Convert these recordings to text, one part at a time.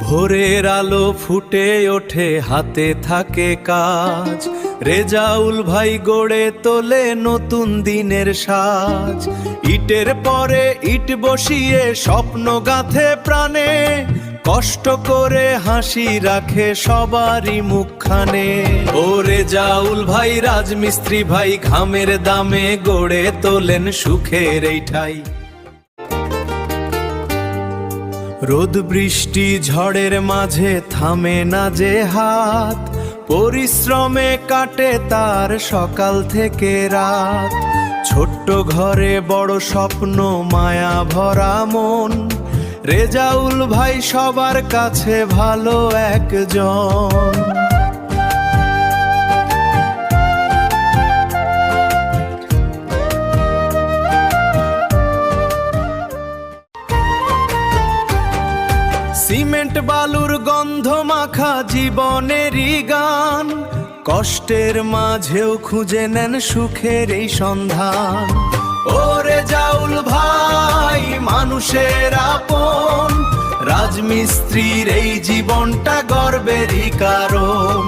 ভোরের আলো ফুটে ওঠে, হাতে থাকে কাজ। রেজাউল ভাই গড়ে তোলে নতুন দিনের সাজ। ইটের পরে ইট বসিয়ে স্বপ্ন গাঁথে প্রাণে, কষ্ট করে হাসি রাখে সবারই মুখখানে। ও রেজাউল ভাই রাজমিস্ত্রি ভাই, ঘামের দামে গড়ে তোলেন সুখের এই ঠাই। রোদ বৃষ্টি ঝড়ের মাঝে থামে না যে হাত, পরিশ্রমে কাটে তার সকাল থেকে রাত। ছোট্ট ঘরে বড় স্বপ্ন, মায়া ভরা মন, রেজাউল ভাই সবার কাছে ভালো একজন। সিমেন্ট বালুর গন্ধ মাখা জীবনেরই গান, কষ্টের মাঝেও খুঁজে নেন সুখের এই সন্ধান। ও রেজাউল ভাই মানুষের আপন, রাজমিস্ত্রির এই জীবনটা গর্বেরই কারণ।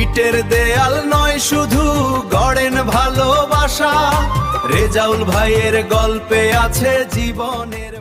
ইটের দেয়াল নয় শুধু, গড়েন ভালোবাসা, রেজাউল ভাইয়ের গল্পে আছে জীবনের।